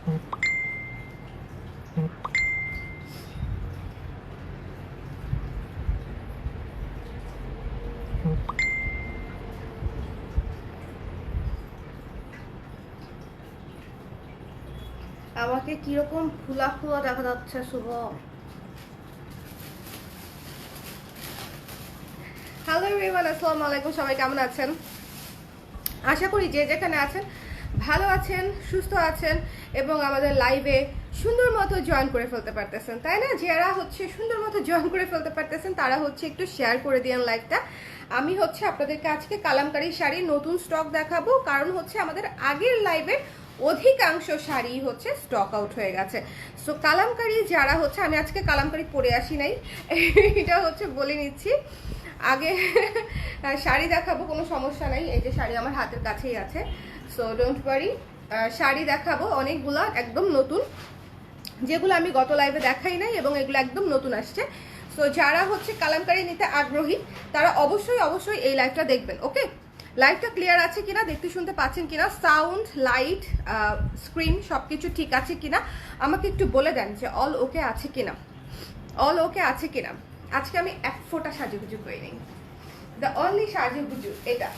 আমাকে কিরকম ফুলা ফুলা দেখা যাচ্ছে শুভ? হ্যালো এভরিওয়ান, আসসালামু আলাইকুম। সবাই কেমন আছেন? আশা করি যে যেখানে আছেন ভালো আছেন, সুস্থ আছেন এবং আমাদের লাইভে সুন্দর মতো জয়েন করে ফেলতে পারতেছেন, তাই না? যারা হচ্ছে সুন্দর মতো জয়েন করে ফেলতে পারতেছেন তারা হচ্ছে একটু শেয়ার করে দিন লাইভটা। আমি হচ্ছে আপনাদেরকে আজকে কালামকারী শাড়ি নতুন স্টক দেখাবো, কারণ হচ্ছে আমাদের আগের লাইভের অধিকাংশ শাড়ি হচ্ছে স্টক আউট হয়ে গেছে। সো কালামকারী যারা হচ্ছে, আমি আজকে কালামকারী পরে আসি নাই, এটা হচ্ছে বলে নিচ্ছি। আগে শাড়ি দেখাবো, কোনো সমস্যা নাই, এই যে শাড়ি আমার হাতের কাছেই আছে, সো ডোন্ট ওয়ারি। শাড়ি দেখাবো অনেকগুলা একদম নতুন, যেগুলো আমি গত লাইভে দেখাই নাই এবং এগুলো একদম নতুন আসছে। সো যারা হচ্ছে কালামকারী নিতে আগ্রহী তারা অবশ্যই অবশ্যই এই লাইভটা দেখবেন। ওকে, লাইভটা ক্লিয়ার আছে কিনা, দেখতে শুনতে পাচ্ছেন কিনা, সাউন্ড, লাইট, স্ক্রিন সবকিছু ঠিক আছে কিনা আমাকে একটু বলে দেন যে অল ওকে আছে কিনা, অল ওকে আছে কিনা। আজকে আমি এক ফোঁটা সাজুগুজু করে নিই। দ্য অনলি সাজুগুজু এটা,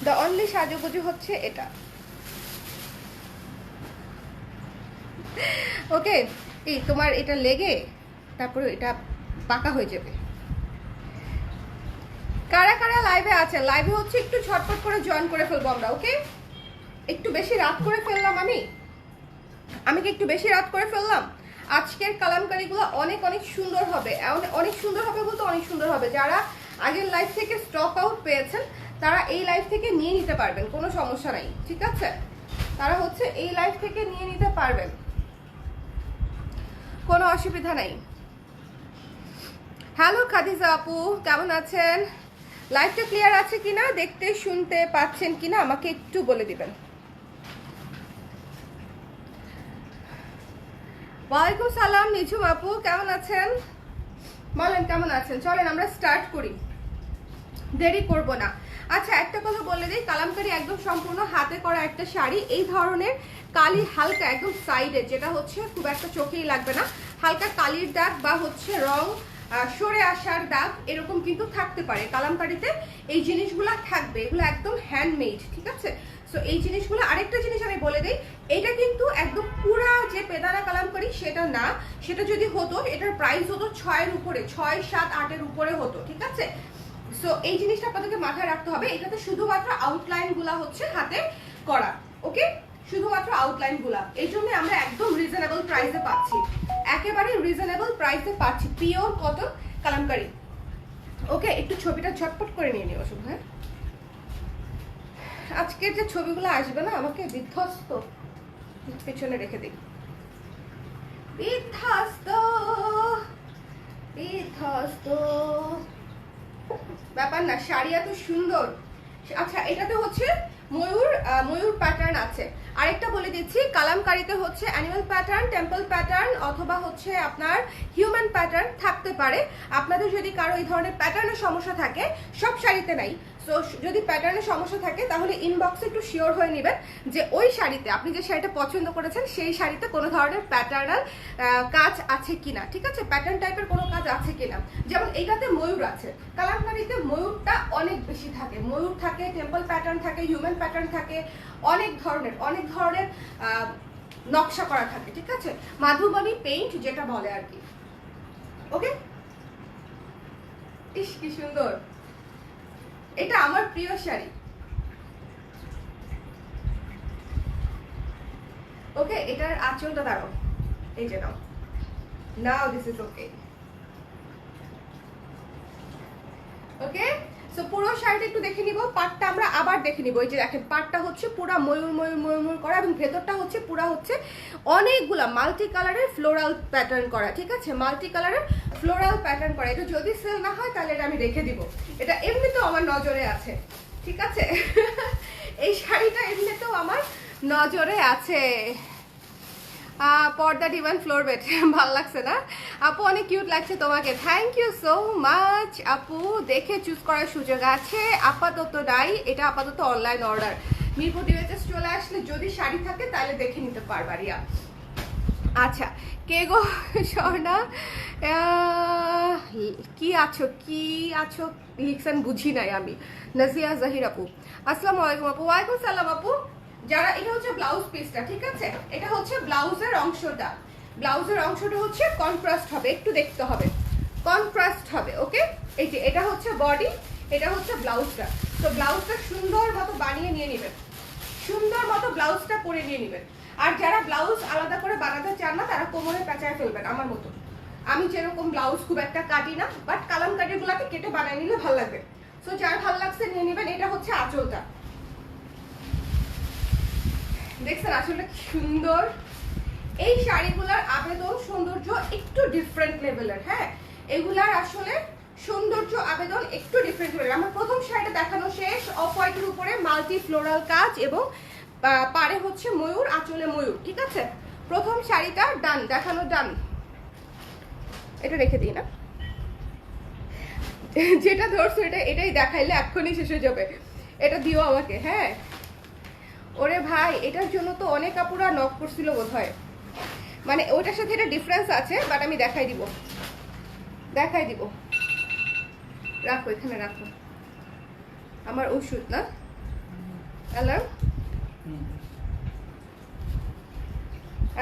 দ্য অনলি সাজুগুজু হচ্ছে এটা। ওকে, এই তোমার এটা লেগে তারপরে এটা পাকা হয়ে যাবে। কারা কারা লাইভে আছেন, লাইভে হচ্ছে একটু ঝটপট করে জয়েন করে ফেলবো আমরা। ওকে, একটু বেশি রাত করে ফেললাম আমি কি একটু বেশি রাত করে ফেললাম? আজকের কালামকারীগুলো অনেক অনেক সুন্দর হবে, অনেক সুন্দর হবে বলতে অনেক সুন্দর হবে। যারা আগের লাইভ থেকে স্টক আউট পেয়েছেন তারা এই লাইভ থেকে নিয়ে নিতে পারবেন, কোনো সমস্যা নাই, ঠিক আছে? তারা হচ্ছে এই লাইভ থেকে নিয়ে নিতে পারবেন, কোনো অসুবিধা নাই। হ্যালো খাদিজা আপু, কেমন আছেন? লাইভটা ক্লিয়ার আছে কিনা, দেখতে শুনতে পাচ্ছেন কিনা আমাকে একটু বলে দিবেন। ওয়ালাইকুম সালাম নিঝুম আপু, কেমন আছেন? বলেন কেমন আছেন। চলেন আমরা স্টার্ট করি, দেরি করব না। আচ্ছা, একটা কথা বলে দিই, কালামকারী একদম সম্পূর্ণ হাতে করা একটা শাড়ি। এই ধরনের কালি হালকা একদম সাইডে, যেটা হচ্ছে খুব একটা চোখেই লাগবে না, হালকা কালির দাগ বা হচ্ছে রং সরে আসার দাগ এরকম কিন্তু থাকতে পারে কালামকারীতে। এই জিনিসগুলো থাকবে, এগুলো একদম হ্যান্ডমেড, ঠিক আছে? সো এই জিনিসগুলো, আরেকটা জিনিস আমি বলে দিই, এটা কিন্তু একদম পুরা যে পেদানা কালামকারী সেটা না। সেটা যদি হতো এটার প্রাইস হতো 6-এর উপরে, 6, 7, 8-এর উপরে হতো, ঠিক আছে? সো এই জিনিসটা আপনাদেরকে মাথায় রাখতে হবে। এটাতে শুধুমাত্র আউটলাইন গুলা হচ্ছে হাতে করা, ওকে? শুধুমাত্র আউটলাইন গুলা, এই জন্য আমরা একদম রিজনেবল প্রাইসে পাচ্ছি, একেবারে রিজনেবল প্রাইসে পাচ্ছি, পিওর কটন কালামকারী। ওকে, একটু ছবিটা ঝটপট করে নিয়ে নিও শুধু। হ্যাঁ, আজকের যে ছবিগুলো আসবে না আমাকে বিধ্বস্ত, পেছনে রেখে দিই, বিধ্বস্ত বিধ্বস্ত ব্যাপার না, শাড়ি এত সুন্দর। আচ্ছা, এটাতে হচ্ছে ময়ূর প্যাটার্ন আছে। আরেকটা বলে দিচ্ছি, কালামকারীতে হচ্ছে অ্যানিমাল প্যাটার্ন, টেম্পল প্যাটার্ন অথবা হচ্ছে আপনার হিউম্যান প্যাটার্ন থাকতে পারে। আপনাদের যদি কারো এই ধরনের প্যাটার্নের সমস্যা থাকে, সব শাড়িতে নাই, সো যদি প্যাটার্নের সমস্যা থাকে তাহলে ইনবক্সে একটু শিওর হয়ে নেবেন যে ওই শাড়িতে, আপনি যে শাড়িটা পছন্দ করেছেন সেই শাড়িতে কোনো ধরনের প্যাটার্নাল কাজ আছে কিনা, ঠিক আছে? প্যাটার্ন টাইপের কোনো কাজ আছে কিনা। যেমন এইটাতে ময়ূর আছে, কালামকারীতে ময়ূরটা অনেক বেশি থাকে, ময়ূর থাকে, টেম্পল প্যাটার্ন থাকে, হিউম্যান প্যাটার্ন থাকে, অনেক ধরনের নকশা করা থাকে, ঠিক আছে? মাধুবনী পেইন্ট যেটা বলে আর কি। ওকে, ইস কি সুন্দর, এটা আমার প্রিয় শাড়ি। ওকে, এটার আঁচলটা দাঁড়াও, এই যে নাও, নাও this is okay. Okay, so পুরো শাড়িটা একটু দেখে নিব, পাটটা আমরা আবার দেখে নিব। এই যে দেখেন, পাটটা হচ্ছে পুরা ময়ূর ময়ূর ময়ূর ময়ূর করা এবং ভেতরটা হচ্ছে পুরা হচ্ছে অনেকগুলা মাল্টি কালারের ফ্লোরাল প্যাটার্ন করা, ঠিক আছে? মাল্টি কালারের ফ্লোরাল প্যাটার্ন করা। এটা যদি সেল না হয় তাহলে এটা আমি রেখে দিব, এটা এমনিতেও আমার নজরে আছে, ঠিক আছে? এই শাড়িটা এমনিতেও আমার নজরে আছে। পর্দা ডিভান ফ্লোর বেড, ভালো লাগছে না আপু? অনেক কিউট লাগছে তোমাকে, থ্যাংক ইউ সো মাচ আপু। দেখে চুজ করার সুযোগ আছে, আপাতত নাই, এটা আপাতত অনলাইন অর্ডার। মিরপুর ডিওএইচএস চলে আসলে যদি শাড়ি থাকে তাহলে দেখে নিতে পারবা রিয়া। আচ্ছা, কে গো স্বর্ণা, কি আছো লিখছেন বুঝি নাই আমি। নাজিয়া জাহির আপু, আসসালামু আলাইকুম আপু। ওয়ালাইকুম সালাম আপু। যারা, এটা হচ্ছে ব্লাউজ পিসটা, ঠিক আছে? এটা হচ্ছে ব্লাউজের অংশটা। ব্লাউজের অংশটা হচ্ছে কন্ট্রাস্ট হবে, একটু দেখতে হবে, কন্ট্রাস্ট হবে। ওকে, এই যে এটা হচ্ছে বডি, এটা হচ্ছে ব্লাউজটা। তো ব্লাউজটা সুন্দর মতো বানিয়ে নিয়ে নেবেন, সুন্দর মতো ব্লাউজটা করে নিয়ে নেবেন। আর যারা ব্লাউজ আলাদা করে বানাতে চান না তারা কোমরে পেঁচায় ফেলবেন আমার মতো। আমি যেরকম ব্লাউজ খুব একটা কাটি না, বাট কালামকারিগুলোকে কেটে বানিয়ে নিলে ভালো লাগবে। সো যার ভালো লাগছে নিয়ে নেবেন। এটা হচ্ছে আঁচলটা, দেখছেন আসলে কি সুন্দর। এই শাড়িগুলোর আবেদন সৌন্দর্য একটু ডিফারেন্ট লেভেলের। হ্যাঁ, এগুলার আসলে সৌন্দর্য আবেদন একটু ডিফারেন্ট লেভেলের। আমার প্রথম শাড়িটা দেখানো শেষ, অফ হোয়াইটের উপরে মাল্টি ফ্লোরাল কাজ এবং পারে হচ্ছে ময়ূর, আঁচলে ময়ূর, ঠিক আছে? প্রথম শাড়িটা ডান, দেখানো ডান। এটা রেখে দিই না, যেটা ধরছো এটাই দেখাইলে এক্ষুনি শেষ হয়ে যাবে। এটা দিও আমাকে। হ্যাঁ, ওরে ভাই, এটার জন্য তো অনেক আপুরা নক করছিল বোধ হয়। মানে ওইটার সাথে এটা ডিফারেন্স আছে, বাট আমি দেখাই দিব। রাখো, এখানে রাখো। আমার ওষুধ না অ্যালার্ম।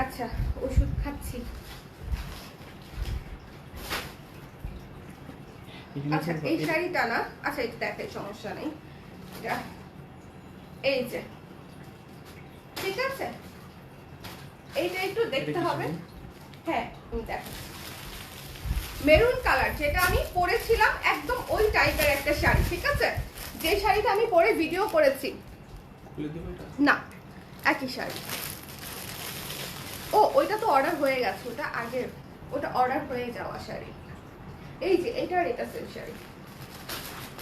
আচ্ছা, ওষুধ খাচ্ছি। আচ্ছা, এই শাড়িটা না, আচ্ছা এটা দেখাই, সমস্যা নেই। এই যে, ঠিক আছে, এইটা একটু দেখতে হবে। হ্যাঁ, দেখো মেরুন কালার, যেটা আমি পরেছিলাম একদম ওই টাইপের একটা শাড়ি, ঠিক আছে? যে শাড়িটা আমি পরে ভিডিও করেছি না, একই শাড়ি। ও, ওইটা তো অর্ডার হয়ে গেছে, ওটা আগের, ওটা অর্ডার হয়ে যাওয়া শাড়ি। এই যে এটা সেল শাড়ি।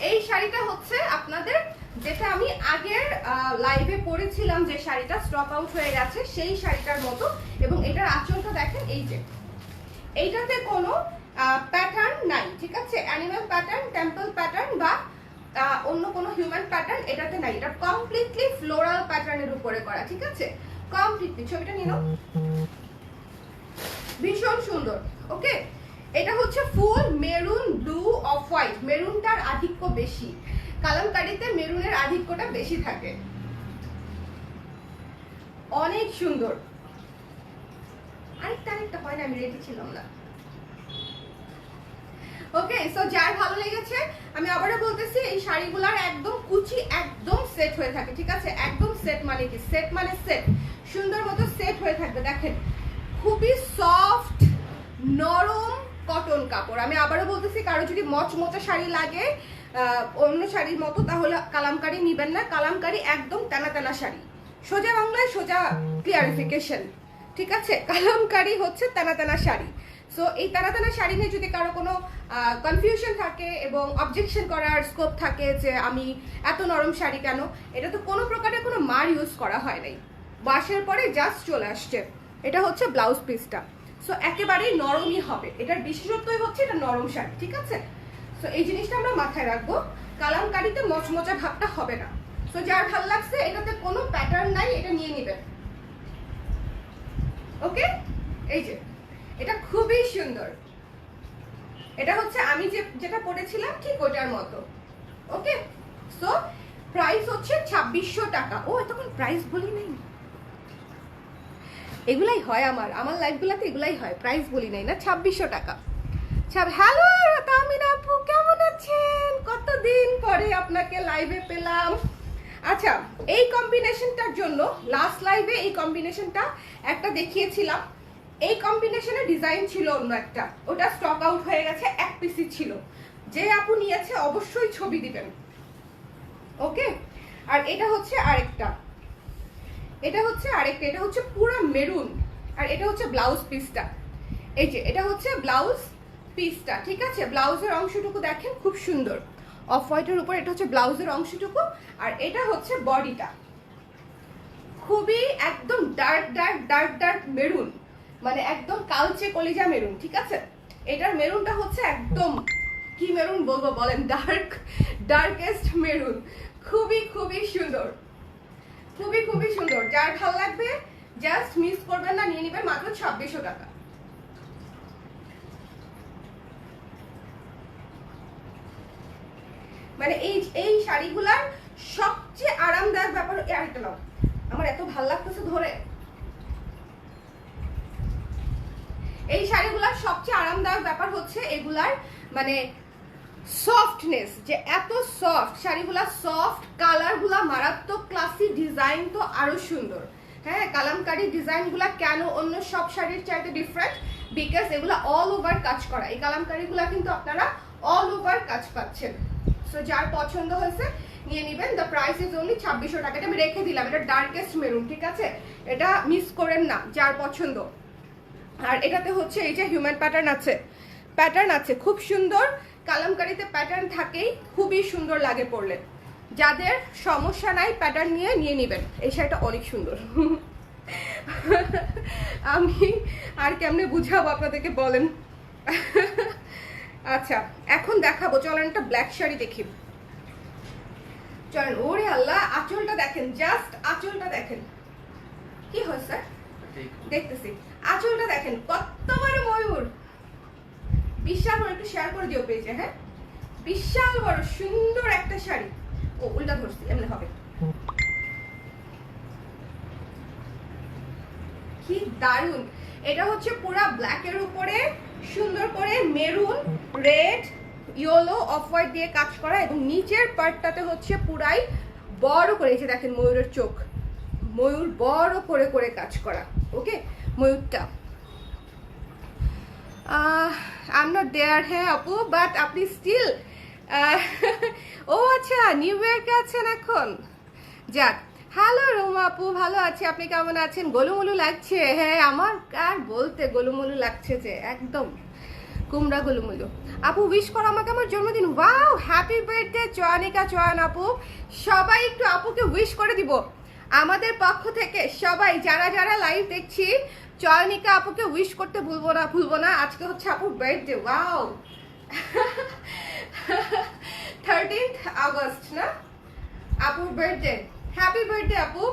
এই শাড়িটা হচ্ছে আপনাদের, যেটা আমি আগের লাইভে পরেছিলাম, যে শাড়িটা স্টক আউট হয়ে গেছে সেই শাড়িটার মতো। এবং এটার আঁচলটা দেখেন, এই যে এইটাতে কোনো প্যাটার্ন নাই, ঠিক আছে? অ্যানিমাল প্যাটার্ন, টেম্পল প্যাটার্ন বা অন্য কোনো হিউম্যান প্যাটার্ন এটাতে নাই। এটা কমপ্লিটলি ফ্লোরাল প্যাটার্নের উপরে করা, ঠিক আছে? কমপ্লিটলি। ছবিটা নিয়ে নাও, ভীষণ সুন্দর। ওকে, এটা হচ্ছে full maroon, blue, off white. মেরুনটার আধিক্য বেশি, কালামকারীতে মেরুনের আধিক্যটা বেশি থাকে। অনেক সুন্দর। আরেকটা হয় না, আমি রেডি ছিলাম না। ওকে, সো যার ভালো লেগেছে, আমি আবারও বলতেছি, এই শাড়িগুলার একদম কুচি একদম সেট হয়ে থাকে, ঠিক আছে? একদম সেট মানে কি? সেট মানে সেট, সুন্দর মতো সেট হয়ে থাকবে। দেখেন, খুবই সফট নরম কটন কাপড়। আমি আবারও বলতেছি, কারো যদি মচমচে শাড়ি লাগে অন্য শাড়ির মতো, তাহলে কালামকারী নিবেন না। কালামকারী একদম টানা টানা শাড়ি, সোজা বাংলায় সোজা ক্লিয়ারিফিকেশন, ঠিক আছে? কালামকারী হচ্ছে টানা টানা শাড়ি। সো এই টানা টানা শাড়ি নিয়ে যদি কারো কোনো কনফিউশন থাকে এবং অবজেকশন করার স্কোপ থাকে যে আমি এত নরম শাড়ি কেন, এটা তো কোনো প্রকারের কোনো মার ইউজ করা হয় নাই, ওয়াশের পরে জাস্ট চলে আসছে। এটা হচ্ছে ব্লাউজ পিসটা, সো একেবারেই নরমই হবে। এটার বিশেষত্বই হচ্ছে এটা নরম শাড়ি, ঠিক আছে? সো এই জিনিসটা আমরা মাথায় রাখবো, কালামকারীতে মচমচা ভাবটা হবে না। সো যার ভালো লাগছে, এটাতে কোনো প্যাটার্ন নাই, এটা নিয়ে নেবেন। ওকে, এই যে এটা খুবই সুন্দর। এটা হচ্ছে আমি যেটা পরেছিলাম ঠিক ওটার মতো। ওকে, সো প্রাইস হচ্ছে 2600 টাকা। ও, তখন প্রাইস বলি নাই। এগুলাই হয় আমার লাইফগুলোতে, এগুলাই হয়, প্রাইস বলি নাই না। 2600 টাকা। হ্যালো তামিনা আপু, কেমন আছেন? কতদিন পরে আপনাকে লাইভে পেলাম। আচ্ছা, এই কম্বিনেশনটার জন্য লাস্ট লাইভে এই কম্বিনেশনটা একটা দেখিয়েছিলাম। এই কম্বিনেশনের ডিজাইন ছিল অন্য একটা, ওটা স্টক আউট হয়ে গেছে, এক পিসই ছিল। যে আপু নিয়েছে অবশ্যই ছবি দিবেন। ওকে, আর এটা হচ্ছে আরেকটা, এটা হচ্ছে পুরো মেরুন, আর এটা হচ্ছে ব্লাউজ পিসটা। এই যে এটা হচ্ছে ব্লাউজ পিসটা, ঠিক আছে? ব্লাউজের অংশটুকু দেখেন, খুব সুন্দর অফ হোয়াইটের উপর। এটা হচ্ছে ব্লাউজের অংশটুকু, আর এটা হচ্ছে বডিটা, খুবই একদম dark dark dark dark maroon, মানে একদম কালচে কলিজা মেরুন, ঠিক আছে? এটার মেরুনটা হচ্ছে একদম কি মেরুন বলবো বলেন, ডার্কেস্ট মেরুন, খুবই খুবই সুন্দর। খুবই খুবই সুন্দর, যার ভালো লাগবে জাস্ট মিস করবেন না, নিয়ে নেবেন মাত্র 2600 টাকা। মানে এই শাড়িগুলার সবচেয়ে আরামদায়ক ব্যাপার, আরেকটা নাও, আমার এত ভালো লাগতেছে ধরে। এই শাড়িগুলার সবচেয়ে আরামদায়ক ব্যাপার হচ্ছে এগুলার মানে সফটনেস, যে এত সফট শাড়িগুলা, সফট কালারগুলা মারাত্মক, ক্লাসি, ডিজাইন তো আরো সুন্দর। হ্যাঁ, কালামকারী ডিজাইনগুলা কেন অন্য সব শাড়ির চাইতে ডিফারেন্ট, বিকজ এগুলা অল ওভার কাজ করা। এই কালামকারীগুলা কিন্তু আপনারা অল ওভার কাজ পাচ্ছেন। সো যার পছন্দ হয়েছে নিয়ে নেবেন। দ্য প্রাইস ইজ অনলি 2600 টাকা। এটা আমি রেখে দিলাম, এটা ডার্কেস্ট মেরুন, ঠিক আছে, এটা মিস করেন না যার পছন্দ। আর এটাতে হচ্ছে এই যে হিউম্যান প্যাটার্ন আছে খুব সুন্দর। কালামকারীতে প্যাটার্ন থাকেই, খুবই সুন্দর লাগে পরলে। যাদের সমস্যা নাই প্যাটার্ন নিয়ে নেবেন। এই শাড়িটা অনেক সুন্দর। আমি আর কেমনে বুঝাবো আপনাদেরকে বলেন। আচ্ছা, এখন দেখাবো, চলেন একটা ব্ল্যাক শাড়ি দেখি। চলেন। ওরে আল্লাহ, আঁচলটা দেখেন, জাস্ট আঁচলটা দেখেন কি হয়েছে দেখতেছি। আঁচলটা দেখেন কত বড় ময়ূর, বিশাল বড়। একটু শেয়ার করে দিও পেজে। হ্যাঁ, বিশাল বড় সুন্দর একটা শাড়ি। ও উল্টা ধরছি, এমনি হবে। কি দারুন। এটা হচ্ছে পুরা ব্ল্যাক এর উপরে সুন্দর করে maroon, red, yellow, off white দিয়ে কাজ করা, এবং নিচের পার্টটাতে হচ্ছে পুরাই বড় করে, এই যে দেখেন ময়ূরের চোখ, ময়ূর বড় করে করে কাজ করা। ওকে, ময়ূরটা আই এম নট দেয়ার। হ্যাঁ আপু, বাট আপনি স্টিল ও আচ্ছা, নিউ ইয়র্কে আছেন এখন। যাক, হ্যালো রোমা আপু, ভালো আছি, আপনি কেমন আছেন? গোলুমুলু লাগছে। হ্যাঁ, আমার আর বলতে গোলুমুলু লাগছে, যে একদম কুমড়া গোলুমুলু। আপু উইশ করো আমাকে আমার জন্মদিন। ওয়াও, হ্যাপি বার্থডে চয়নিকা চয়ন আপু। সবাই একটু আপুকে উইশ করে দিব আমাদের পক্ষ থেকে। সবাই যারা যারা লাইভ দেখছি, চয়নিকা আপুকে উইশ করতে ভুলবো না। আজকে হচ্ছে আপুর বার্থডে। ওয়াও, 13th আগস্ট না আপুর বার্থডে। হ্যাপি বার্থডে আপু।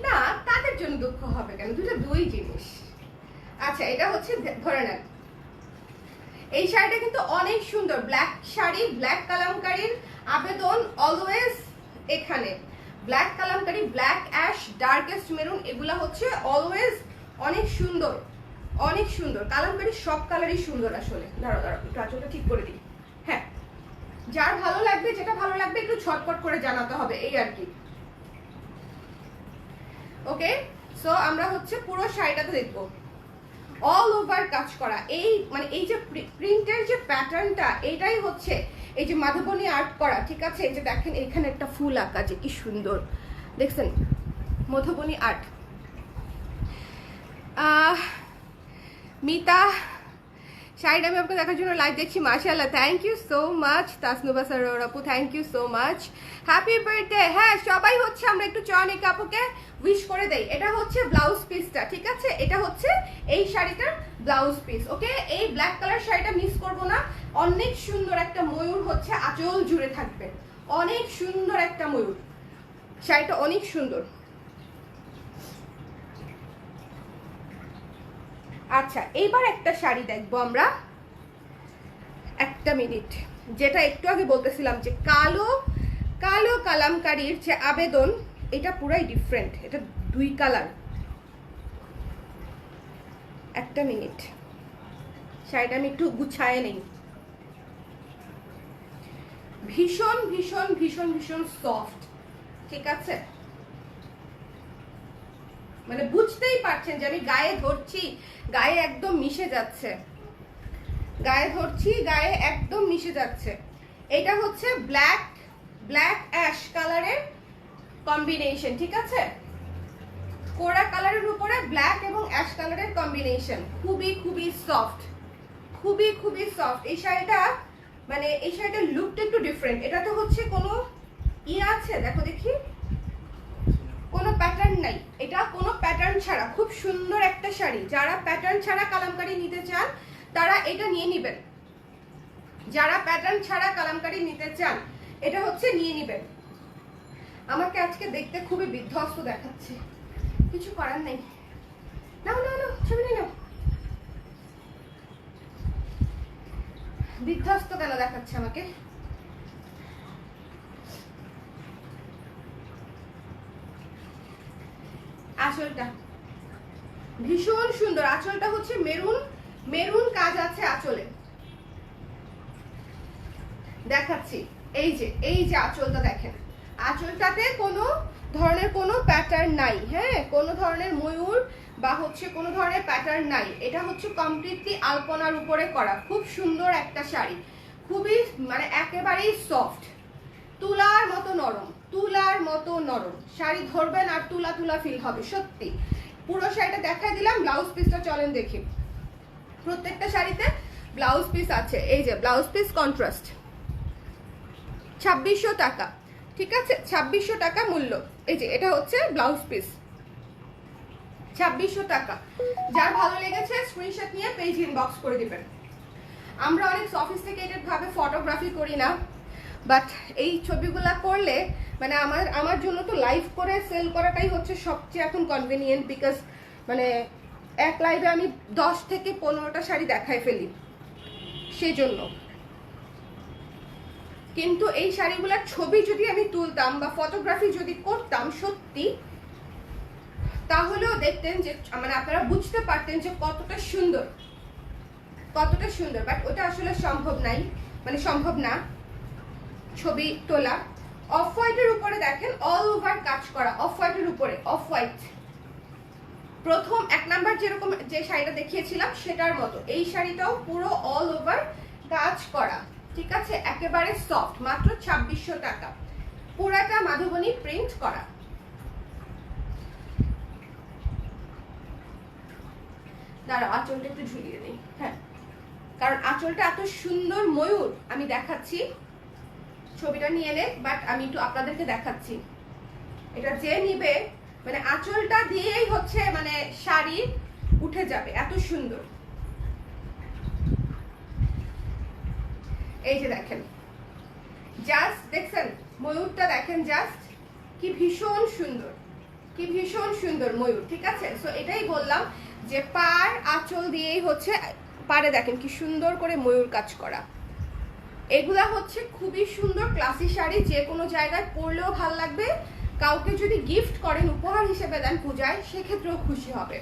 না, তাদের জন্য দুঃখ হবে কেন, দুই জিনিস। আচ্ছা, এটা হচ্ছে ধরে নেন, এই শাড়িটা কিন্তু অনেক সুন্দর। ব্ল্যাক শাড়ি, ব্ল্যাক কালামকারীর আবেদন অলওয়েজ এখানে। Black Kalamkari, black ash, darkest maroon, এগুলা হচ্ছে অলওয়েজ অনেক সুন্দর, অনেক সুন্দর। কালামকারী সব কালারই সুন্দর আসলে। দাঁড়াও একটু আঁচলটা ঠিক করে দিই। হ্যাঁ, যার ভালো লাগবে, যেটা ভালো লাগবে একটু ছটপট করে জানাতে হবে, এই আর কি। ওকে, সো আমরা হচ্ছে পুরো শাড়িটাতে দেখবো অল ওভার কাজ করা। এই মানে এই যে প্রিন্টের যে প্যাটার্নটা, এটাই হচ্ছে এই যে মাধবনী আর্ট করা, ঠিক আছে। এই যে দেখেন এখানে একটা ফুল আঁকা, যে কি সুন্দর দেখছেন, মধুবনী আর্ট। মিতা, শাড়িটা আমি আপনাকে দেখার জন্য লাইভ দেখছি, মাশাআল্লাহ, thank you so much. Tasnuba Sarwar আপু, thank you so much, happy birthday. হ্যাঁ, সবাই হচ্ছে আমরা একটু চয়নিকা আপুকে উইশ করে দেই। এটা হচ্ছে ব্লাউজ পিসটা, ঠিক আছে, এটা হচ্ছে এই শাড়িটার ব্লাউজ পিস। ওকে, এই ব্ল্যাক কালার শাড়িটা মিস করবো না। অনেক সুন্দর একটা ময়ূর হচ্ছে আঁচল জুড়ে থাকবে, অনেক সুন্দর একটা ময়ূর। শাড়িটা অনেক সুন্দর। আচ্ছা, এইবার একটা শাড়ি দেখবো আমরা। একটা মিনিট, যেটা একটু আগে বলতেছিলাম যে কালো কালো কালামকারীর যে আবেদন, এটা পুরাই ডিফারেন্ট। এটা দুই কালার। একটা মিনিট, শাড়িটা আমি একটু গুছায় নেই। ভীষণ ভীষণ ভীষণ ভীষণ সফট, ঠিক আছে। মানে বুঝতেই পারছেন যে আমি গায়ে ধরছি, গায়ে একদম মিশে যাচ্ছে, গায়ে ধরছি, গায়ে একদম মিশে যাচ্ছে। এটা হচ্ছে ব্ল্যাক অ্যাশ কালারের কম্বিনেশন, ঠিক আছে। কোরা কালারের উপরে ব্ল্যাক এবং অ্যাশ কালারের কম্বিনেশন, খুবই খুবই সফট, খুবই খুবই সফট। এই শাড়িটা মানে এই শাড়িটার লুকটা একটু ডিফারেন্ট। এটাতে হচ্ছে কোনো আছে, দেখো দেখি, কোনো প্যাটার্ন নাই। এটা কোনো প্যাটার্ন ছাড়া খুব সুন্দর একটা শাড়ি। যারা প্যাটার্ন ছাড়া কালামকারী নিতে চান তারা এটা নিয়ে নেবেন। যারা প্যাটার্ন ছাড়া কালামকারী নিতে চান এটা হচ্ছে নিয়ে নিবেন। আমাকে আজকে দেখতে খুবই বিধ্বস্ত দেখাচ্ছে, কিছু করার নেই। নাও নাও নাও, ছবি নিয়ে নাও। বিধ্বস্ত কেন দেখাচ্ছে আমাকে? আঁচলটা ভীষণ সুন্দর, আঁচলটা হচ্ছে মেরুন, মেরুন কাজ আছে আঁচলে, দেখাচ্ছি। এই যে আঁচলটা দেখেন, আঁচলটাতে কোনো ধরনের কোনো প্যাটার্ন নাই, হ্যাঁ, কোনো ধরনের ময়ূর বা হচ্ছে কোনো ধরনের প্যাটার্ন নাই। এটা হচ্ছে কমপ্লিটলি আলপনার উপরে করা, খুব সুন্দর একটা শাড়ি, খুবই মানে একেবারেই সফট, তুলার মতো নরম, তুলার মতো নরম। শাড়ি ধরবেন আর তুলা তুলা ফিল হবে সত্যি। পুরো শাড়িটা দেখাই দিলাম, ব্লাউজ পিসটা চলেন দেখি। প্রত্যেকটা শাড়িতে ব্লাউজ পিস আছে, এই যে ব্লাউজ পিস কন্ট্রাস্ট, 2600 টাকা, ঠিক আছে, 2600 টাকা মূল্য। এই যে এটা হচ্ছে ব্লাউজ পিস, 2600 টাকা। যার ভালো লেগেছে স্ক্রিনশট নিয়ে পেজ ইনবক্স করে দিবেন। আমরা অনেক সফিস্টিকেটেড ভাবে ফটোগ্রাফি করি না, বাট এই ছবিগুলা করলে মানে আমার জন্য তো লাইভ করে সেল করাটাই হচ্ছে সবচেয়ে এখন কনভিনিয়েন্ট, বিকজ মানে এক লাইভে আমি 10 থেকে 15টা শাড়ি দেখাই ফেলি সেজন্য। কিন্তু এই শাড়িগুলার ছবি যদি আমি তুলতাম বা ফটোগ্রাফি যদি করতাম সত্যি, তাহলেও দেখতেন যে মানে আপনারা বুঝতে পারতেন যে কতটা সুন্দর, কতটা সুন্দর। বাট ওটা আসলে সম্ভব নাই, মানে সম্ভব না ছবি তোলা। অফ হোয়াইটের উপরে দেখেন অল ওভার কাজ করা, অফ হোয়াইটের উপরে, অফ হোয়াইট। প্রথম 1 নাম্বার যেরকম যে শাড়িটা দেখিয়েছিলাম সেটার মতো এই শাড়িটাও পুরো অল ওভার কাজ করা, ঠিক আছে, একেবারে সফট, মাত্র 2600 টাকা, পুরাটা মাধবনী প্রিন্ট করা। দাঁড়াও আঁচলটা একটু ঝুলিয়ে নেই, হ্যাঁ, কারণ আঁচলটা এত সুন্দর ময়ূর। আমি দেখাচ্ছি, ছবিটা নিয়ে নে, বাট আমি একটু আপনাদেরকে দেখাচ্ছি। এটা যে নিবে মানে আঁচলটা দিয়েই হচ্ছে মানে শাড়ি উঠে যাবে, এত সুন্দর। এই যে দেখেন, জাস্ট দেখছেন ময়ূরটা, দেখেন জাস্ট কি ভীষণ সুন্দর, কি ভীষণ সুন্দর ময়ূর, ঠিক আছে। সো এটাই বললাম যে পার আঁচল দিয়েই হচ্ছে, পারে দেখেন কি সুন্দর করে ময়ূর কাজ করা। এগুলা হচ্ছে খুবই সুন্দর ক্লাসি শাড়ি, যে কোনো জায়গায় পরলেও ভালো লাগবে, কাউকে যদি গিফট করেন, উপহার হিসেবে দেন পূজায়, সেক্ষেত্রেও খুশি হবে।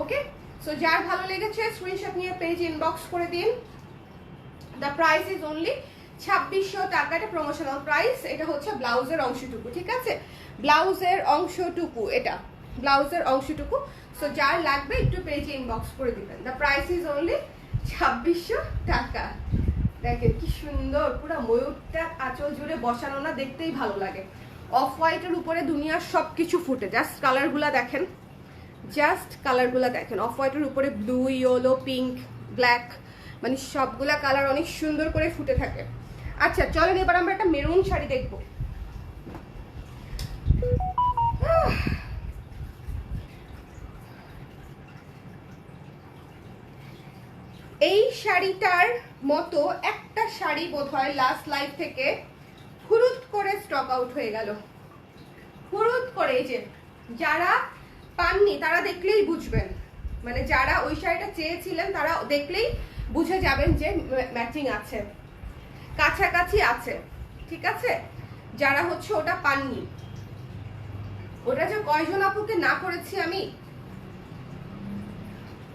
ওকে, সো যার ভালো লেগেছে স্ক্রিনশট নিয়ে পেজ ইনবক্স করে দিন। দ্য প্রাইস ইজ অনলি 2600 টাকা, এটা প্রমোশনাল প্রাইস। এটা হচ্ছে ব্লাউজের অংশটুকু, ঠিক আছে, ব্লাউজের অংশটুকু, এটা ব্লাউজের অংশটুকু। সো যার লাগবে একটু পেজে ইনবক্স করে দিবেন। দ্য প্রাইস ইজ অনলি 2600 টাকা। দেখেন কি সুন্দর, পুরো ময়ূরটা আঁচল জুড়ে বসানো না, দেখতেই ভালো লাগে। অফ হোয়াইটের উপরে দুনিয়ার সবকিছু ফুটে, জাস্ট কালারগুলা দেখেন, জাস্ট কালারগুলা দেখেন। অফ হোয়াইটের উপরে ব্লু, ইয়েলো, পিঙ্ক, ব্ল্যাক, মানে সবগুলা কালার অনেক সুন্দর করে ফুটে থাকে। আচ্ছা চলেন এবার আমরা একটা মেরুন শাড়ি দেখবো। এই শাড়িটার মতো একটা শাড়ি বোধহয় লাস্ট লাইভ থেকে হুরুত করে স্টক আউট হয়ে গেল, হুরুত করে। এই যে যারা পাননি তারা দেখলেই বুঝবেন, মানে যারা ওই শাড়িটা চেয়েছিলেন তারা দেখলেই বুঝে যাবেন যে ম্যাচিং আছে, কাছাকাছি আছে, ঠিক আছে। যারা হচ্ছে ওটা পাননি, ওটা যে কয়জন আপুকে না করেছি আমি,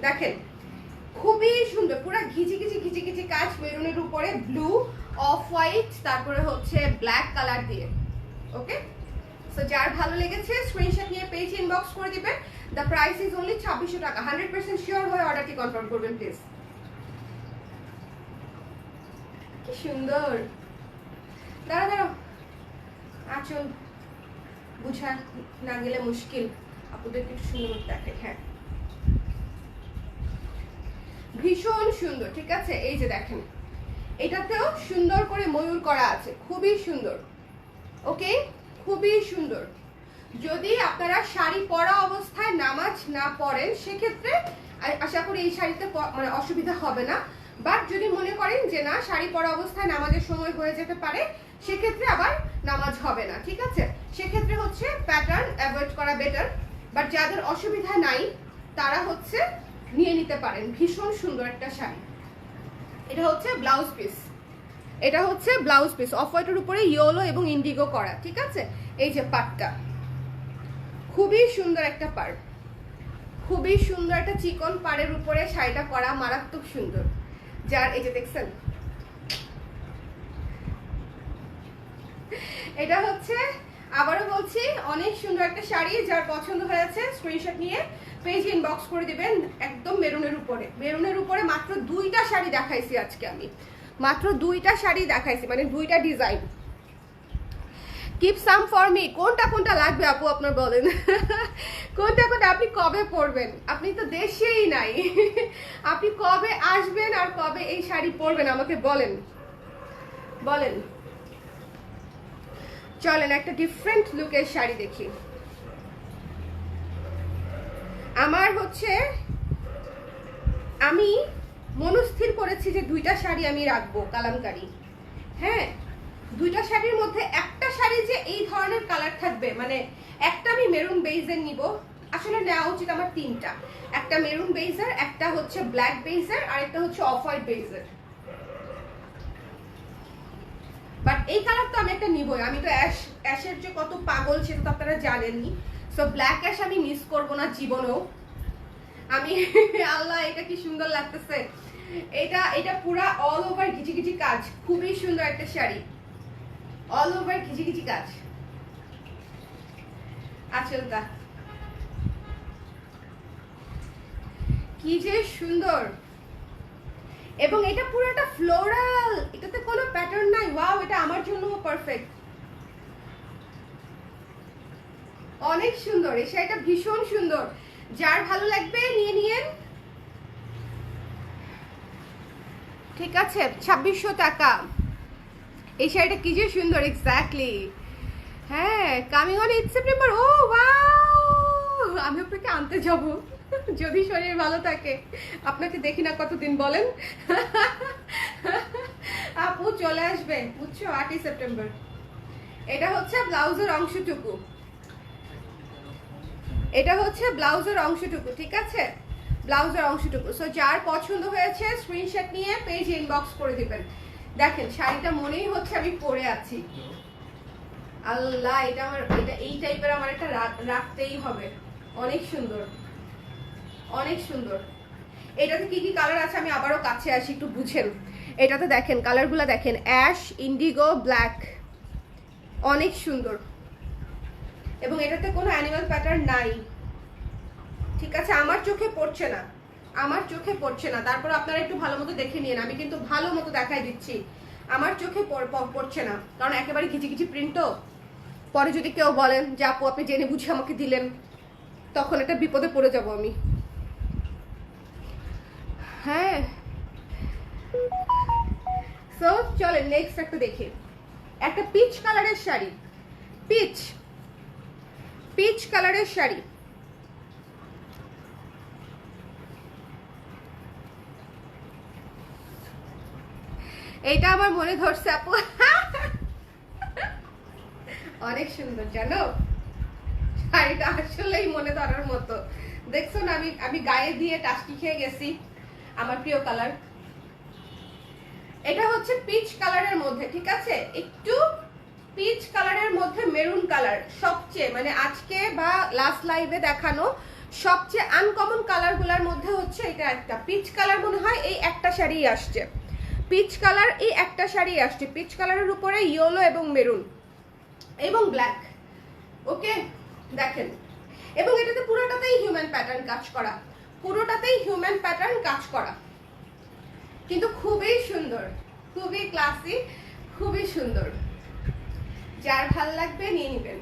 দেখেন খুবই সুন্দর, পুরো ঘিচি ঘিচি ঘিচি ঘিচি কাজ, মেরুনের উপরে ব্লু, অফ হোয়াইট, তারপরে হচ্ছে ব্ল্যাক কালার দিয়ে। ওকে, সো যার ভালো লেগেছে স্ক্রিনশট নিয়ে পেজ ইনবক্স করে দিবেন। দ্য প্রাইস ইজ অনলি 2600 টাকা। 100% শিওর হয়ে অর্ডারটি কনফার্ম করবেন প্লিজ। কি সুন্দর, দাঁড়া দাঁড়াও, আঁচল বুঝা না গেলে মুশকিল, আপুদের একটু সুন্দর দেখে। হ্যাঁ ভীষণ সুন্দর, ঠিক আছে। এই যে দেখেন এটাতেও সুন্দর করে ময়ূর করা আছে, খুবই সুন্দর। ওকে, খুবই সুন্দর। যদি আপনারা শাড়ি পরা অবস্থায় নামাজ না পড়েন সেক্ষেত্রে আশা করি এই শাড়িতে মানে অসুবিধা হবে না। বাট যদি মনে করেন যে না শাড়ি পরা অবস্থায় নামাজের সময় হয়ে যেতে পারে, সেক্ষেত্রে আবার নামাজ হবে না, ঠিক আছে? সেক্ষেত্রে হচ্ছে প্যাটার্ন অ্যাভয়েড করা বেটার। বাট যাদের অসুবিধা নাই তারা হচ্ছে নিয়ে নিতে পারেন। ভীষণ সুন্দর একটা শাড়ি। এটা হচ্ছে ব্লাউজ পিস, এটা হচ্ছে ব্লাউজ পিস অফ হোয়াইটের উপরে ইয়েলো এবং ইন্ডিগো করা, ঠিক আছে? এই যে পাটটা খুবই সুন্দর একটা পাড়, খুবই সুন্দর একটা চিকন পাড়ের উপরে শাড়িটা করা, মারাত্মক সুন্দর। যার এই যে দেখছেন, এটা হচ্ছে আবারও বলছি অনেক সুন্দর একটা শাড়ি। যার পছন্দ হয়েছে স্ক্রিনশট নিয়ে পেজ ইনবক্স করে দিবেন। একদম মেরুনের উপরে, মেরুনের উপরে মাত্র 2টা শাড়ি দেখাইছি আজকে আমি, মাত্র 2টা শাড়ি দেখাইছি, মানে 2টা design. Keep some for me. কোনটা কোনটা লাগবে আপু আপনার বলেন? কোনটা কোনটা আপনি কবে পরবেন? আপনি তো দেশেই নাই। আপনি কবে আসবেন আর কবে এই শাড়ি পরবেন আমাকে বলেন, বলেন। চলেন একটা ডিফারেন্ট লুকের শাড়ি দেখি। আমার হচ্ছে আমি মনস্থির করেছি যে 2টা শাড়ি আমি রাখবো কালামকারী। হ্যাঁ, 2টা শাড়ির মধ্যে একটা শাড়ি যে এই ধরনের কালার থাকবে, মানে একটা আমি মেরুন বেইজের নিব। আসলে নেওয়া উচিত আমার 3টা, একটা মেরুন বেইজের, একটা হচ্ছে ব্ল্যাক বেইজের, আর একটা হচ্ছে অফ হোয়াইট বেইজের। বাট এই কালার তো আমি একটা নিবই। আমি তো অ্যাশের যে কত পাগল সেটা তো আপনারা জানেনই। সো ব্ল্যাক অ্যাশ আমি মিস করব না জীবনেও। আমি আল্লাহ এটা কি সুন্দর লাগতেছে। এটা পুরা অল ওভার ঘিচিঘিচি কাজ, খুবই সুন্দর একটা শাড়ি, অল ওভার ঘিচিঘিচি কাজ। আঁচলটা কি যে সুন্দর, এবং এটা পুরোটা ফ্লোরাল, এটাতে কোনো প্যাটার্ন নাই। ওয়াও, এটা আমার জন্য পারফেক্ট, অনেক সুন্দর। এই শাড়িটা ভীষণ সুন্দর। যার ভালো লাগবে নিয়ে নিয়েন, ঠিক আছে? 2600 টাকা এই শাড়িটা কি যে সুন্দর। এক্স্যাক্টলি, হ্যাঁ, কামিং অন 8 সেপ্টেম্বর। ও ওয়াও, আমি আপনাকে আনতে যাব যদি শরীর ভালো থাকে। আপনাকে দেখি না কতদিন বলেন। আপু চলে আসবে বুঝছো 8ই সেপ্টেম্বর। এটা হচ্ছে ব্লাউজের অংশটুকু, এটা হচ্ছে ব্লাউজের অংশটুকু, ঠিক আছে? ব্লাউজের অংশটুকু। সো যার পছন্দ হয়েছে স্ক্রিনশট নিয়ে পেজ ইনবক্স করে দিবেন। দেখেন শাড়িটা মনেই হচ্ছে আমি পরে আছি। আল্লাহ, এটা আমার, এটা এই টাইপের আমার একটা রাখতেই হবে। অনেক সুন্দর, অনেক সুন্দর। এটাতে কি কি কালার আছে আমি আবারও কাছে আসি, একটু বুঝেন। এটাতে দেখেন কালারগুলো দেখেন, অ্যাশ, ইন্ডিগো, ব্ল্যাক, অনেক সুন্দর। এবং এটাতে কোনো অ্যানিমাল প্যাটার্ন নাই, ঠিক আছে? আমার চোখে পড়ছে না, আমার চোখে পড়ছে না। তারপর আপনারা একটু ভালো মতো দেখে নিন, আমি কিন্তু ভালো মতো দেখাই দিচ্ছি। আমার চোখে পড়ছে না, কারণ একেবারে ঘিচিঘিচি প্রিন্টও। পরে যদি কেউ বলেন যে আপু আপনি জেনে বুঝে আমাকে দিলেন, তখন একটা বিপদে পড়ে যাব আমি। হ্যাঁ, সো চলেন নেক্সট একটা দেখি। একটা পিচ কালারের শাড়ি, পিচ কালারের শাড়ি। এইটা আমার মনে ধরছে আপু। অনেক সুন্দর জানো শাড়িটা, আসলেই মনে ধরার মতো। দেখছো না, আমি গায়ে দিয়ে টাস্কি খেয়ে গেছি। আমার প্রিয় কালার এটা হচ্ছে পিচ কালারের মধ্যে, ঠিক আছে? একটু পিচ কালারের মধ্যে মেরুন কালার, সবচেয়ে মানে আজকে বা লাস্ট লাইভে দেখানো সবচেয়ে আনকমন কালারগুলোর মধ্যে হচ্ছে এটা একটা। পিচ কালার মনে হয় এই একটা শাড়ি আসছে, পিচ কালার এই একটা শাড়ি আসছে। পিচ কালারের উপরে ইয়েলো এবং মেরুন এবং ব্ল্যাক। ওকে, দেখেন। এবং এটাতে পুরোটাতেই হিউম্যান প্যাটার্ন কাজ করা, পুরোটাতেই হিউম্যান প্যাটার্ন কাজ করা, কিন্তু খুবই সুন্দর, খুবই ক্লাসি, খুবই সুন্দর। যার ভালো লাগবে নিয়ে নেবেন।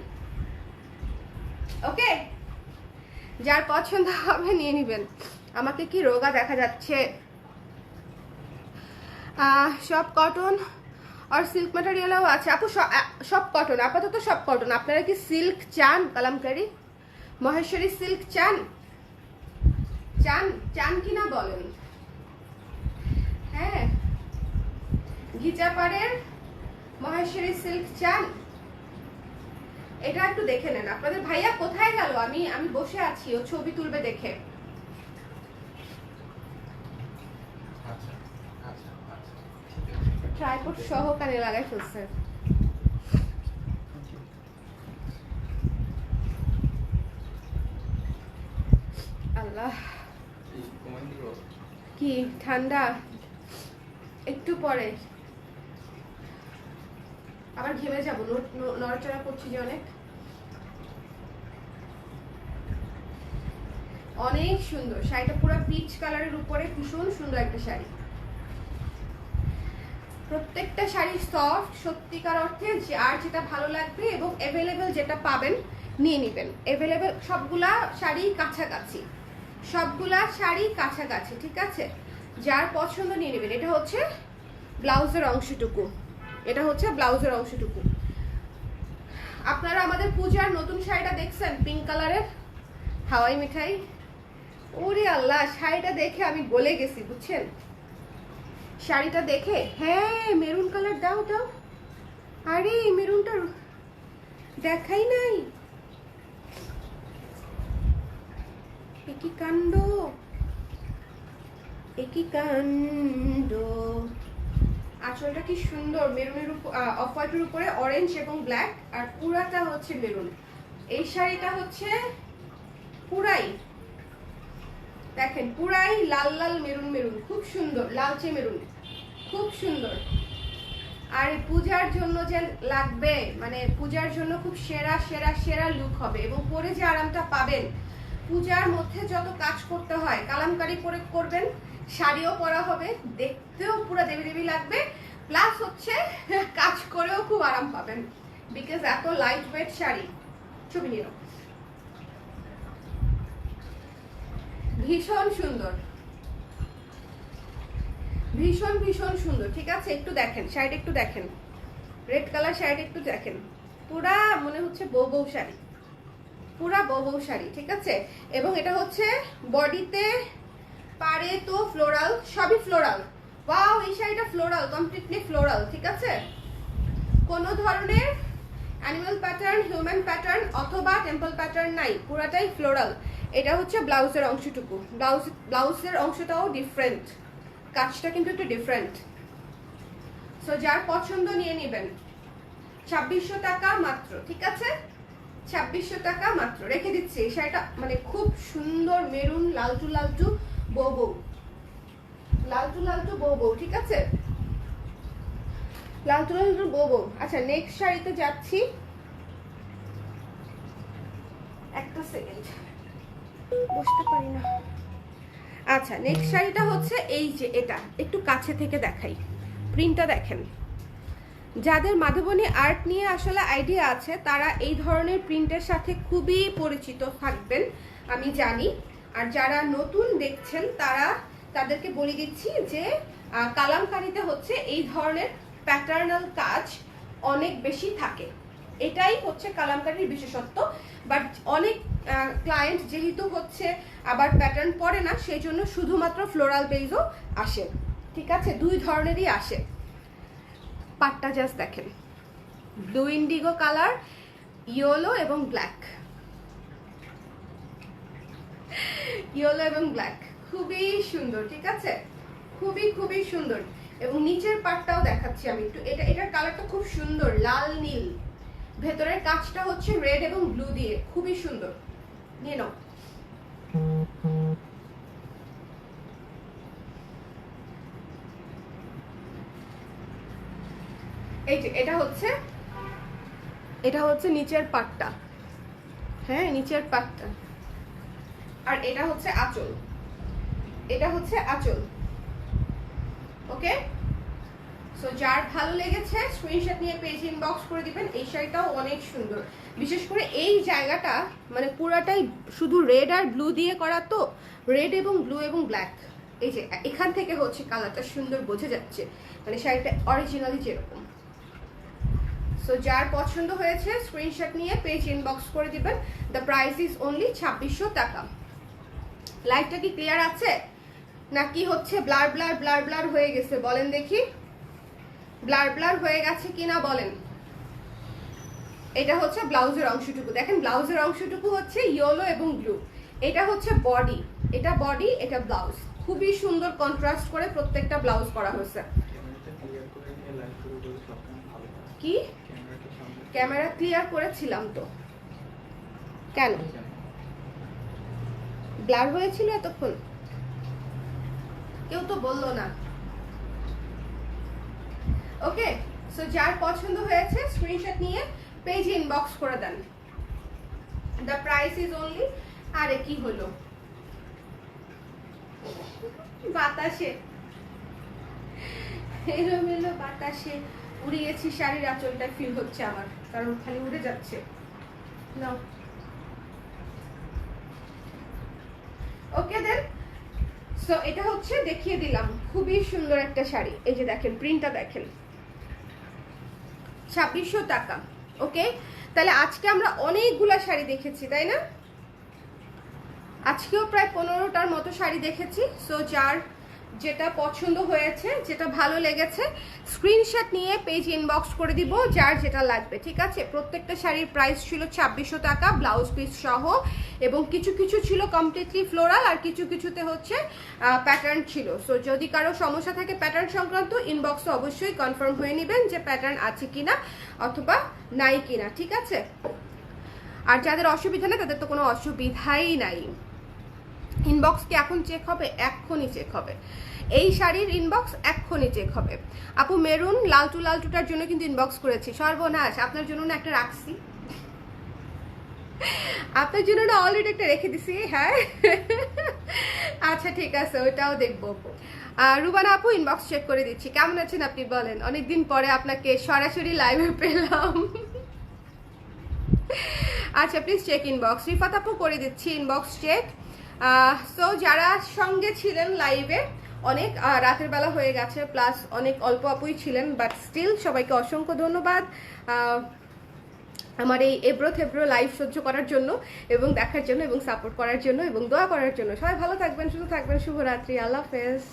ওকে, যার পছন্দ হবে নিয়ে নেবেন। আমাকে কি রোগা দেখা যাচ্ছে? সব কটন আর সিল্ক ম্যাটেরিয়ালও আছে আপু, সব কটন, আপাতত সব কটন। আপনারা কি সিল্ক চান? কালামকারী মহেশ্বরী সিল্ক চান? চান চান কিনা বলেন। হ্যাঁ, ঘিচাপাড়ের মহেশ্বরী সিল্ক চান, এটা একটু দেখে নেন। আপনাদের ভাইয়া কোথায় গেল? আমি বসে আছি, ও ছবি তুলবে দেখে। ট্রাইপড সহ কানে লাগাই ফেলছে। আল্লাহ কি ঠান্ডা, একটু পরে আবার ঘেমে যাবো, নড়াচড়া করছি যে অনেক। অনেক সুন্দর শাড়িটা, পুরো পিচ কালারের উপরে ভীষণ সুন্দর একটা শাড়ি। প্রত্যেকটা শাড়ি সফট, সত্যিকার অর্থে আর যেটা ভালো লাগবে এবং অ্যাভেলেবেল যেটা পাবেন নিয়ে নেবেন। অ্যাভেলেবেল সবগুলা শাড়ি কাছাকাছি, সবগুলা শাড়ি কাছাকাছি, ঠিক আছে? যার পছন্দ নিয়ে নেবেন। এটা হচ্ছে ব্লাউজের অংশটুকু, এটা হচ্ছে ব্লাউজের অংশটুকু। আপনারা আমাদের পূজার নতুন শাড়িটা দেখছেন, পিঙ্ক কালারের হাওয়াই মিঠাই। ওরে আল্লাহ, শাড়িটা দেখে আমি গলে গেছি, বুঝছেন? শাড়িটা দেখে, হ্যাঁ মেরুন কালার দাও দাও। আরে মেরুনটা দেখাই নাই, একই কাণ্ড, একই কাণ্ড। আঁচলটা কি সুন্দর, মেরুনের উপর অফ হোয়াইটের উপরে অরেঞ্জ এবং ব্ল্যাক, আর পুরাটা হচ্ছে মেরুন। এই শাড়িটা হচ্ছে পুরাই দেখেন, পুরাই লাল লাল মেরুন মেরুন, খুব সুন্দর, লালচে মেরুন, খুব সুন্দর। আর পূজার জন্য যে লাগবে, মানে পূজার জন্য খুব সেরা সেরা সেরা লুক হবে, এবং পরে যে আরামটা পাবেন। পূজার মধ্যে যত কাজ করতে হয় কালামকারী করে করবেন, শাড়িও পরা হবে, দেখতেও পুরো দেবী দেবী লাগবে, প্লাস হচ্ছে কাজ করেও খুব আরাম পাবেন, বিকজ এত লাইট ওয়েট শাড়ি। ছবি নিয়ে নাও, ভীষণ সুন্দর, ভীষণ ভীষণ সুন্দর, ঠিক আছে? একটু দেখেন শাড়িটা, একটু দেখেন রেড কালার শাড়িটা, একটু দেখেন, পুরা মনে হচ্ছে বউ বউ শাড়ি, পুরা বউ বউ শাড়ি, ঠিক আছে? এবং এটা হচ্ছে বডিতে পারে তো ফ্লোরাল, সবই ফ্লোরাল। ওয়াও, এই শাড়িটা ফ্লোরাল, কমপ্লিটলি ফ্লোরাল, ঠিক আছে? কোনো ধরনের অ্যানিমাল প্যাটার্ন, হিউম্যান প্যাটার্ন অথবা টেম্পল প্যাটার্ন নাই, পুরাটাই ফ্লোরাল। এটা হচ্ছে ব্লাউজের অংশটুকু, ব্লাউজের অংশটাও ডিফারেন্ট, কাজটা কিন্তু একটু ডিফারেন্ট। সো যার পছন্দ নিয়ে নেবেন। 2600 টাকা মাত্র, ঠিক আছে? 2600 টাকা মাত্র রেখে দিচ্ছি। এই শাড়িটা মানে খুব সুন্দর, মেরুন লালটু লালটু বউ বউ, লালটু লালটু বউ বউ, ঠিক আছে? লালটু লালটু বউ বউ। আচ্ছা, নেক্সট শাড়িতে যাচ্ছি, একটা সেকেন্ড, বসতে পারি না। আচ্ছা, নেক্সট শাড়িটা হচ্ছে এই যে, এটা একটু কাছে থেকে দেখাই, প্রিন্টটা দেখেন। যাদের মাধবনী আর্ট নিয়ে আসলে আইডিয়া আছে তারা এই ধরনের প্রিন্টের সাথে খুবই পরিচিত থাকবেন, আমি জানি। আর যারা নতুন দেখছেন তাদেরকে বলে দিচ্ছি যে কালামকারীতে হচ্ছে এই ধরনের প্যাটার্নাল কাজ অনেক বেশি থাকে, এটাই হচ্ছে কালামকারীর বিশেষত্ব। বাট অনেক ক্লায়েন্ট যেহেতু হচ্ছে আবার প্যাটার্ন পরে না, সেই জন্য শুধুমাত্র ফ্লোরাল বেজও আসে, ঠিক আছে? দুই ধরনেরই আসে। পাটটা জাস্ট দেখেন, ব্লু ইন্ডিগো কালার, ইয়েলো এবং ব্ল্যাক, ইয়েলো এবং ব্ল্যাক, খুবই সুন্দর, ঠিক আছে? খুবই খুবই সুন্দর। এবং নিচের পাটটাও দেখাচ্ছি আমি একটু, এটার কালারটা খুব সুন্দর, লাল নীল, ভেতরের কাজটা হচ্ছে রেড এবং ব্লু দিয়ে, খুবই সুন্দর। নিয়ে নাও। এই যে এটা হচ্ছে নিচের পাটটা, হ্যাঁ নিচের পাটটা, আর এটা হচ্ছে আঁচল, এটা হচ্ছে আঁচল। ওকে, সো যার ভালো লেগেছে স্ক্রিনশট নিয়ে পেজ ইনবক্স করে দিবেন। এই শাড়িটাও অনেক সুন্দর, বিশেষ করে এই জায়গাটা মানে পুরাটাই শুধু রেড আর ব্লু দিয়ে করা, তো রেড এবং ব্লু এবং ব্ল্যাক, এই যে এখান থেকে হচ্ছে কালারটা সুন্দর বোঝা যাচ্ছে, মানে শাড়িটা অরিজিনালি যেরকম। সো যার পছন্দ হয়েছে স্ক্রিনশট নিয়ে পেজ ইনবক্স করে দিবেন। দ্য প্রাইস ইজ অনলি 2600 টাকা। লাইটটা কি ক্লিয়ার আছে নাকি হচ্ছে ব্লার ব্লার ব্লার ব্লার হয়ে গেছে বলেন দেখি? ব্লার ব্লার হয়ে গেছে কিনা বলেন। এটা হচ্ছে ব্লাউজের অংশটুকু, দেখেন ব্লাউজের অংশটুকু হচ্ছে ইয়েলো এবং ব্লু। এটা হচ্ছে বডি, এটা বডি, এটা ব্লাউজ। খুবই সুন্দর কন্ট্রাস্ট করে প্রত্যেকটা ব্লাউজ করা হয়েছে। কি ক্যামেরা ক্লিয়ার করেছিলাম তো, কেন ব্লার হয়েছিল এতক্ষণ? কেউ তো বললো না। ওকে, সো যার পছন্দ হয়েছে স্ক্রিনশট নিয়ে পেজে ইনবক্স করে দেন। দ্য প্রাইস ইজ অনলি, আরে কি হলো বাতাসে, এলোমেলো বাতাসে উড়ে গেছি, শাড়ির আঁচলটা ফিল হচ্ছে আমার, কারণ খালি উড়ে যাচ্ছে। নাও ওকে দেন। সো এটা হচ্ছে দেখিয়ে দিলাম, খুবই সুন্দর একটা শাড়ি। এই যে দেখেন প্রিন্টটা দেখেন, 2600 টাকা। ওকে, তাহলে আজকে আমরা অনেকগুলা শাড়ি দেখেছি তাই না? আজকেও প্রায় 15টার মতো শাড়ি দেখেছি। সো যার যেটা পছন্দ হয়েছে, যেটা ভালো লেগেছে, স্ক্রিনশট নিয়ে পেজ ইনবক্স করে দিব যার যেটা লাগবে, ঠিক আছে? প্রত্যেকটা শাড়ির প্রাইস ছিল 2600 টাকা ব্লাউজ পিস সহ, এবং কিছু কিছু ছিল কমপ্লিটলি ফ্লোরাল, আর কিছু কিছুতে হচ্ছে প্যাটার্ন ছিল। সো যদি কারো সমস্যা থাকে প্যাটার্ন সংক্রান্ত, ইনবক্সে অবশ্যই কনফার্ম হয়ে নেবেন যে প্যাটার্ন আছে কিনা অথবা নাই কিনা, ঠিক আছে? আর যাদের অসুবিধা নেই তাদের তো কোনো অসুবিধাই নাই। ইনবক্স কি এখন চেক হবে? এক্ষুনি চেক হবে। এই শাড়ির ইনবক্স এক্ষুনি চেক হবে। আপু মেরুন লালটুটার জন্য কিন্তু ইনবক্স করেছি, সর্বনাশ। আপনার জন্য না একটা রাখছি, আপনার জন্য না অলরেডি একটা রেখে দিছি। হ্যাঁ আচ্ছা ঠিক আছে, ওইটাও দেখবো। রুবানা আপু ইনবক্স চেক করে দিচ্ছি। কেমন আছেন আপনি বলেন? অনেকদিন পরে আপনাকে সরাসরি লাইভে পেলাম। আচ্ছা প্লিজ চেক ইনবক্স। রিফাত আপু করে দিচ্ছি ইনবক্স চেক। সো যারা সঙ্গে ছিলেন লাইভে, অনেক রাতের বেলা হয়ে গেছে, প্লাস অনেক অল্প আপুই ছিলেন, বাট স্টিল সবাইকে অসংখ্য ধন্যবাদ আমার এই এব্রো থেব্রো লাইভ সহ্য করার জন্য, এবং দেখার জন্য, এবং সাপোর্ট করার জন্য, এবং দোয়া করার জন্য। সবাই ভালো থাকবেন, সুস্থ থাকবেন। শুভরাত্রি, আল্লাহ হাফেজ।